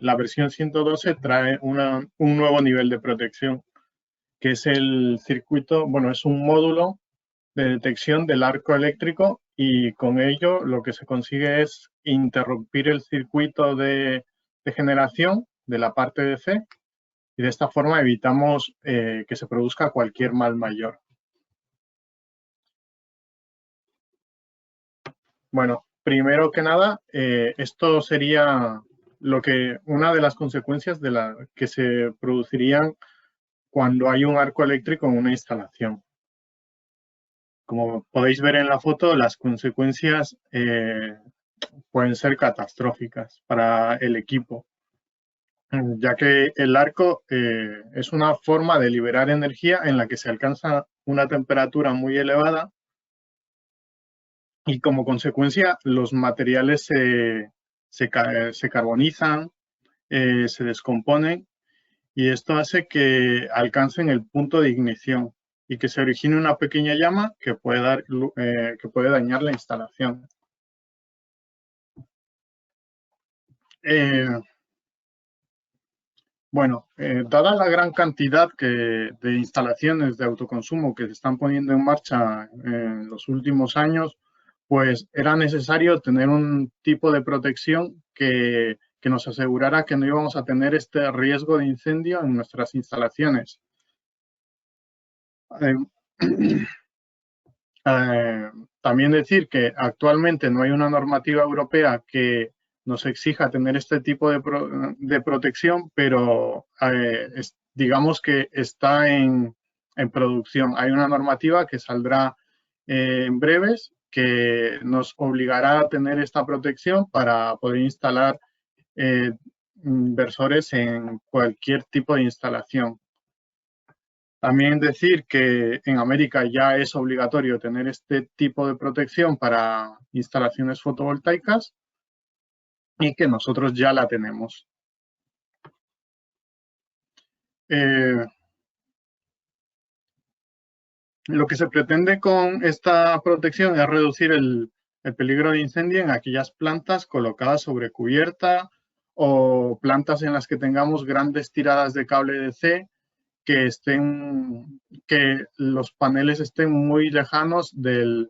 la versión 112 trae un nuevo nivel de protección, que es el circuito, bueno, es un módulo de detección del arco eléctrico y con ello lo que se consigue es interrumpir el circuito de generación de la parte DC y de esta forma evitamos que se produzca cualquier mal mayor. Bueno, primero que nada, esto sería una de las consecuencias de la que se producirían cuando hay un arco eléctrico en una instalación. Como podéis ver en la foto, las consecuencias pueden ser catastróficas para el equipo, ya que el arco es una forma de liberar energía en la que se alcanza una temperatura muy elevada y como consecuencia los materiales se carbonizan, se descomponen y esto hace que alcancen el punto de ignición y que se origine una pequeña llama que puede dañar la instalación. Bueno, dada la gran cantidad de instalaciones de autoconsumo que se están poniendo en marcha en los últimos años, pues era necesario tener un tipo de protección que nos asegurara que no íbamos a tener este riesgo de incendio en nuestras instalaciones. También decir que actualmente no hay una normativa europea que nos exija tener este tipo de protección, pero digamos que está en producción. Hay una normativa que saldrá en breves que nos obligará a tener esta protección para poder instalar inversores en cualquier tipo de instalación. También decir que en América ya es obligatorio tener este tipo de protección para instalaciones fotovoltaicas y que nosotros ya la tenemos. Lo que se pretende con esta protección es reducir el peligro de incendio en aquellas plantas colocadas sobre cubierta o plantas en las que tengamos grandes tiradas de cable DC que los paneles estén muy lejanos del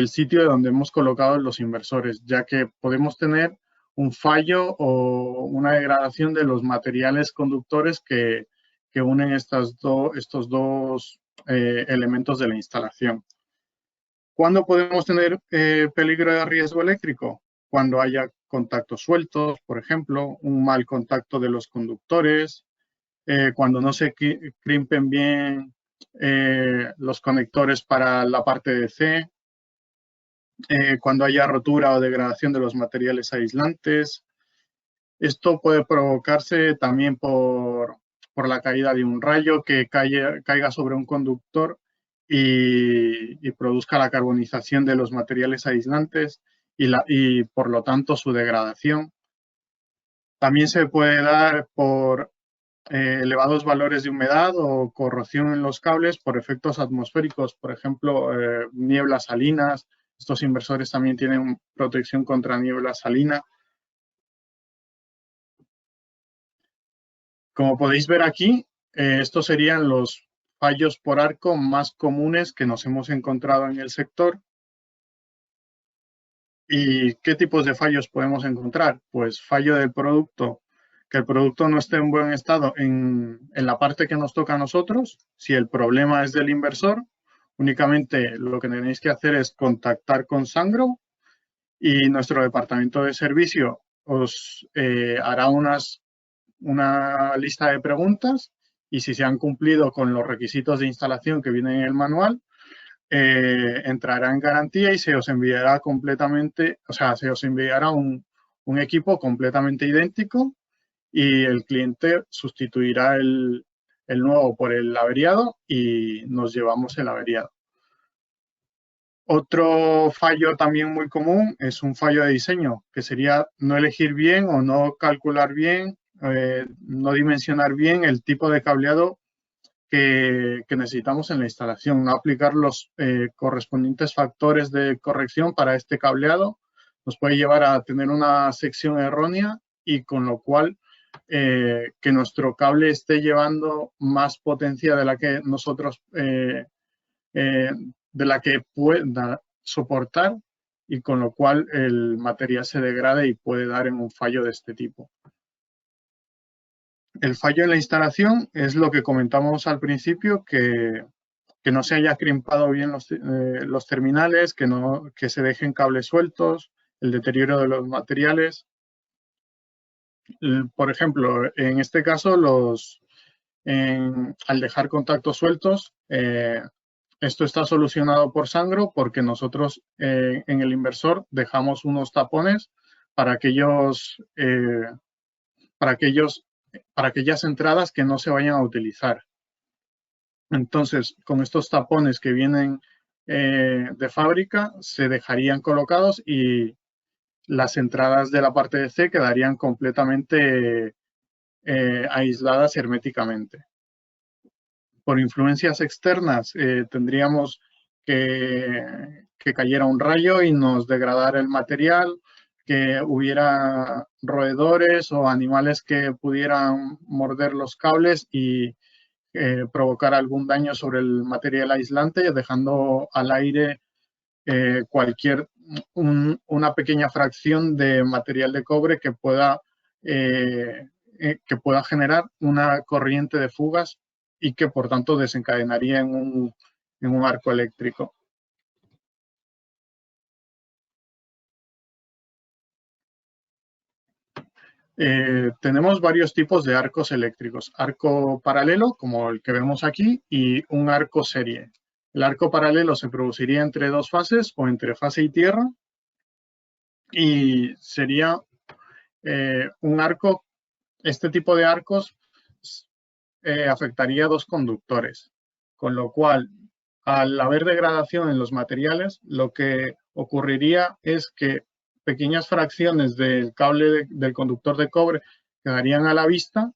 sitio donde hemos colocado los inversores, ya que podemos tener un fallo o una degradación de los materiales conductores que unen estos dos elementos de la instalación. ¿Cuándo podemos tener peligro de riesgo eléctrico? Cuando haya contactos sueltos, por ejemplo, un mal contacto de los conductores, cuando no se crimpen bien los conectores para la parte de C, cuando haya rotura o degradación de los materiales aislantes. Esto puede provocarse también por la caída de un rayo que caiga sobre un conductor y produzca la carbonización de los materiales aislantes y por lo tanto su degradación. También se puede dar por elevados valores de humedad o corrosión en los cables por efectos atmosféricos, por ejemplo, nieblas salinas. Estos inversores también tienen protección contra niebla salina. Como podéis ver aquí, estos serían los fallos por arco más comunes que nos hemos encontrado en el sector. ¿Y qué tipos de fallos podemos encontrar? Pues fallo del producto, que el producto no esté en buen estado en la parte que nos toca a nosotros. Si el problema es del inversor, únicamente lo que tenéis que hacer es contactar con Sungrow y nuestro departamento de servicio os hará una lista de preguntas y si se han cumplido con los requisitos de instalación que vienen en el manual, entrará en garantía y se os enviará se os enviará un equipo completamente idéntico y el cliente sustituirá el nuevo por el averiado y nos llevamos el averiado. Otro fallo también muy común es un fallo de diseño, que sería no elegir bien o no calcular bien, no dimensionar bien el tipo de cableado que necesitamos en la instalación, no aplicar los correspondientes factores de corrección para este cableado, nos puede llevar a tener una sección errónea y con lo cual que nuestro cable esté llevando más potencia de la que nosotros, de la que pueda soportar, y con lo cual el material se degrade y puede dar en un fallo de este tipo. El fallo en la instalación es lo que comentamos al principio, que no se haya crimpado bien los terminales, que se dejen cables sueltos, el deterioro de los materiales. Por ejemplo, en este caso, al dejar contactos sueltos, esto está solucionado por Sangro porque nosotros en el inversor dejamos unos tapones para aquellas entradas que no se vayan a utilizar. Entonces, con estos tapones que vienen de fábrica, se dejarían colocados y las entradas de la parte de C quedarían completamente aisladas herméticamente. Por influencias externas, tendríamos que cayera un rayo y nos degradara el material, que hubiera roedores o animales que pudieran morder los cables y provocar algún daño sobre el material aislante, dejando al aire una pequeña fracción de material de cobre que pueda generar una corriente de fugas y que por tanto desencadenaría en un arco eléctrico. Tenemos varios tipos de arcos eléctricos. Arco paralelo, como el que vemos aquí, y un arco serie. El arco paralelo se produciría entre dos fases o entre fase y tierra, y sería un arco. Este tipo de arcos afectaría a dos conductores, con lo cual, al haber degradación en los materiales, lo que ocurriría es que pequeñas fracciones del cable del conductor de cobre quedarían a la vista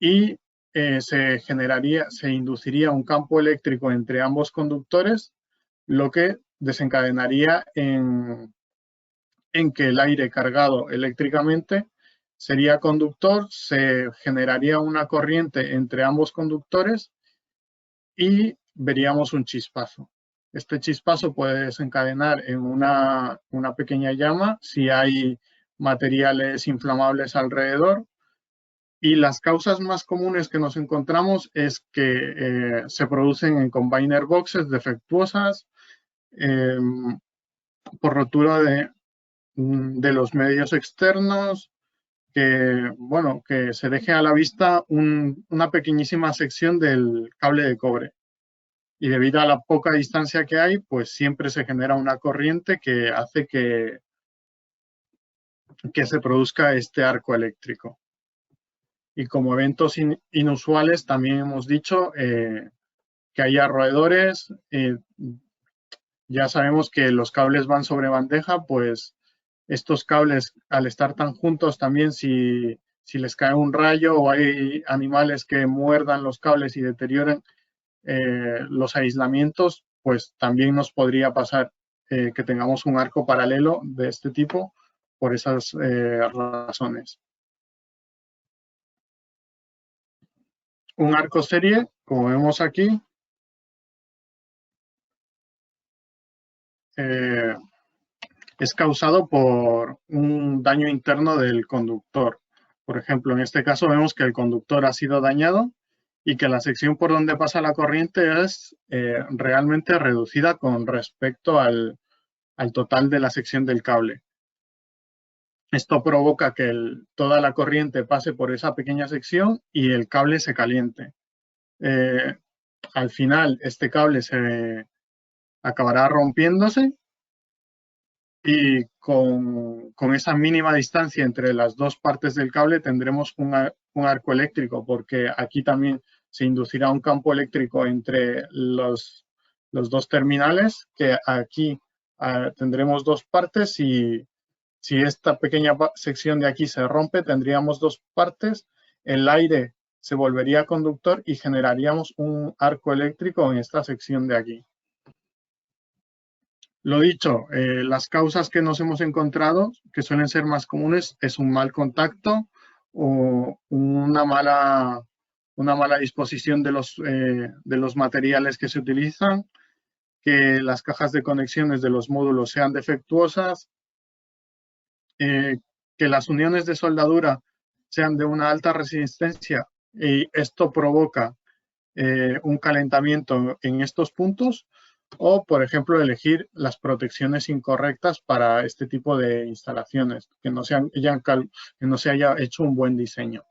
y se induciría un campo eléctrico entre ambos conductores, lo que desencadenaría en que el aire cargado eléctricamente sería conductor, se generaría una corriente entre ambos conductores y veríamos un chispazo. Este chispazo puede desencadenar en una pequeña llama si hay materiales inflamables alrededor. Y las causas más comunes que nos encontramos es que se producen en combiner boxes defectuosas, por rotura de los medios externos, que se deje a la vista una pequeñísima sección del cable de cobre. Y debido a la poca distancia que hay, pues siempre se genera una corriente que hace que se produzca este arco eléctrico. Y como eventos inusuales, también hemos dicho que haya roedores. Ya sabemos que los cables van sobre bandeja, pues estos cables, al estar tan juntos, también si les cae un rayo o hay animales que muerdan los cables y deterioren los aislamientos, pues también nos podría pasar que tengamos un arco paralelo de este tipo por esas razones. Un arco serie, como vemos aquí, es causado por un daño interno del conductor. Por ejemplo, en este caso vemos que el conductor ha sido dañado y que la sección por donde pasa la corriente es realmente reducida con respecto al total de la sección del cable. Esto provoca que toda la corriente pase por esa pequeña sección y el cable se caliente. Al final, este cable se acabará rompiéndose y con esa mínima distancia entre las dos partes del cable tendremos un arco eléctrico, porque aquí también se inducirá un campo eléctrico entre los dos terminales, que aquí tendremos dos partes, y si esta pequeña sección de aquí se rompe, tendríamos dos partes, el aire se volvería conductor y generaríamos un arco eléctrico en esta sección de aquí. Lo dicho, las causas que nos hemos encontrado, que suelen ser más comunes, es un mal contacto o una mala disposición de los materiales que se utilizan, que las cajas de conexiones de los módulos sean defectuosas, que las uniones de soldadura sean de una alta resistencia y esto provoca un calentamiento en estos puntos, o, por ejemplo, elegir las protecciones incorrectas para este tipo de instalaciones, que no se haya hecho un buen diseño.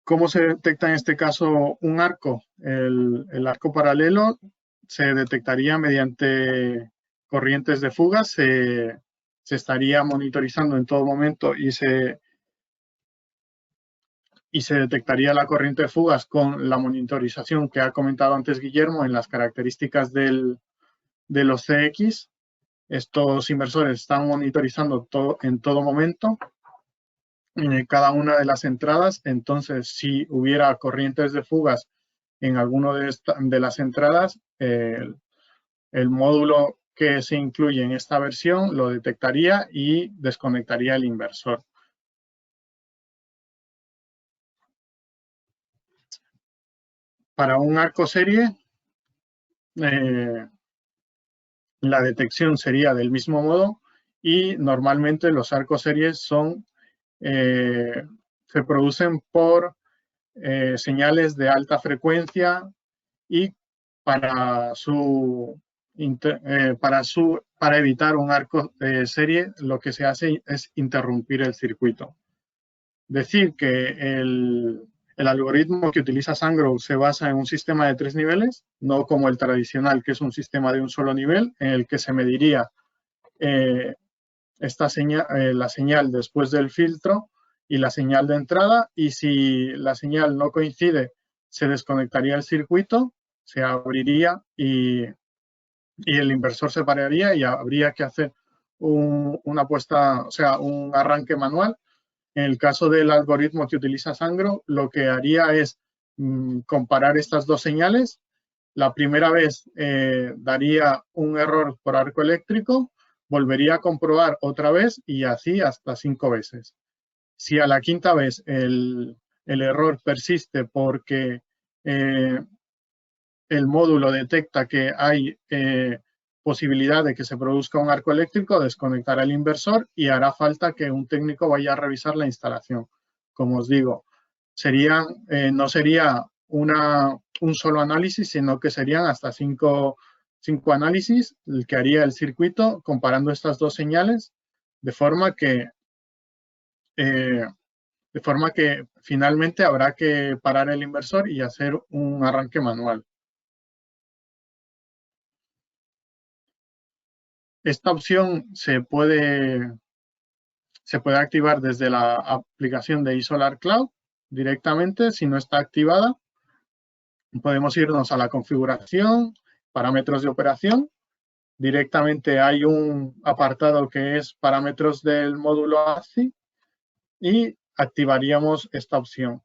¿Cómo se detecta en este caso un arco? El arco paralelo se detectaría mediante corrientes de fugas, se estaría monitorizando en todo momento y se detectaría la corriente de fugas con la monitorización que ha comentado antes Guillermo en las características de los CX. Estos inversores están monitorizando en todo momento cada una de las entradas. Entonces, si hubiera corrientes de fugas en alguna de las entradas, el módulo que se incluye en esta versión lo detectaría y desconectaría el inversor. Para un arco serie, la detección sería del mismo modo y normalmente los arcos series se producen por señales de alta frecuencia y para evitar un arco serie lo que se hace es interrumpir el circuito. Decir que el algoritmo que utiliza Sungrow se basa en un sistema de 3 niveles, no como el tradicional, que es un sistema de un solo nivel, en el que se mediría la señal después del filtro y la señal de entrada, y si la señal no coincide, se desconectaría el circuito, se abriría y el inversor se pararía y habría que hacer una puesta, o sea, un arranque manual. En el caso del algoritmo que utiliza Sungrow, lo que haría es comparar estas dos señales. La primera vez daría un error por arco eléctrico, volvería a comprobar otra vez y así hasta 5 veces. Si a la quinta vez el error persiste porque el módulo detecta que hay posibilidad de que se produzca un arco eléctrico, desconectará el inversor y hará falta que un técnico vaya a revisar la instalación. Como os digo, no sería un solo análisis, sino que serían hasta cinco análisis el que haría el circuito comparando estas dos señales de forma que finalmente habrá que parar el inversor y hacer un arranque manual. Esta opción se puede activar desde la aplicación de iSolar Cloud directamente. Si no está activada, podemos irnos a la configuración, parámetros de operación. Directamente hay un apartado que es parámetros del módulo ASCII y activaríamos esta opción.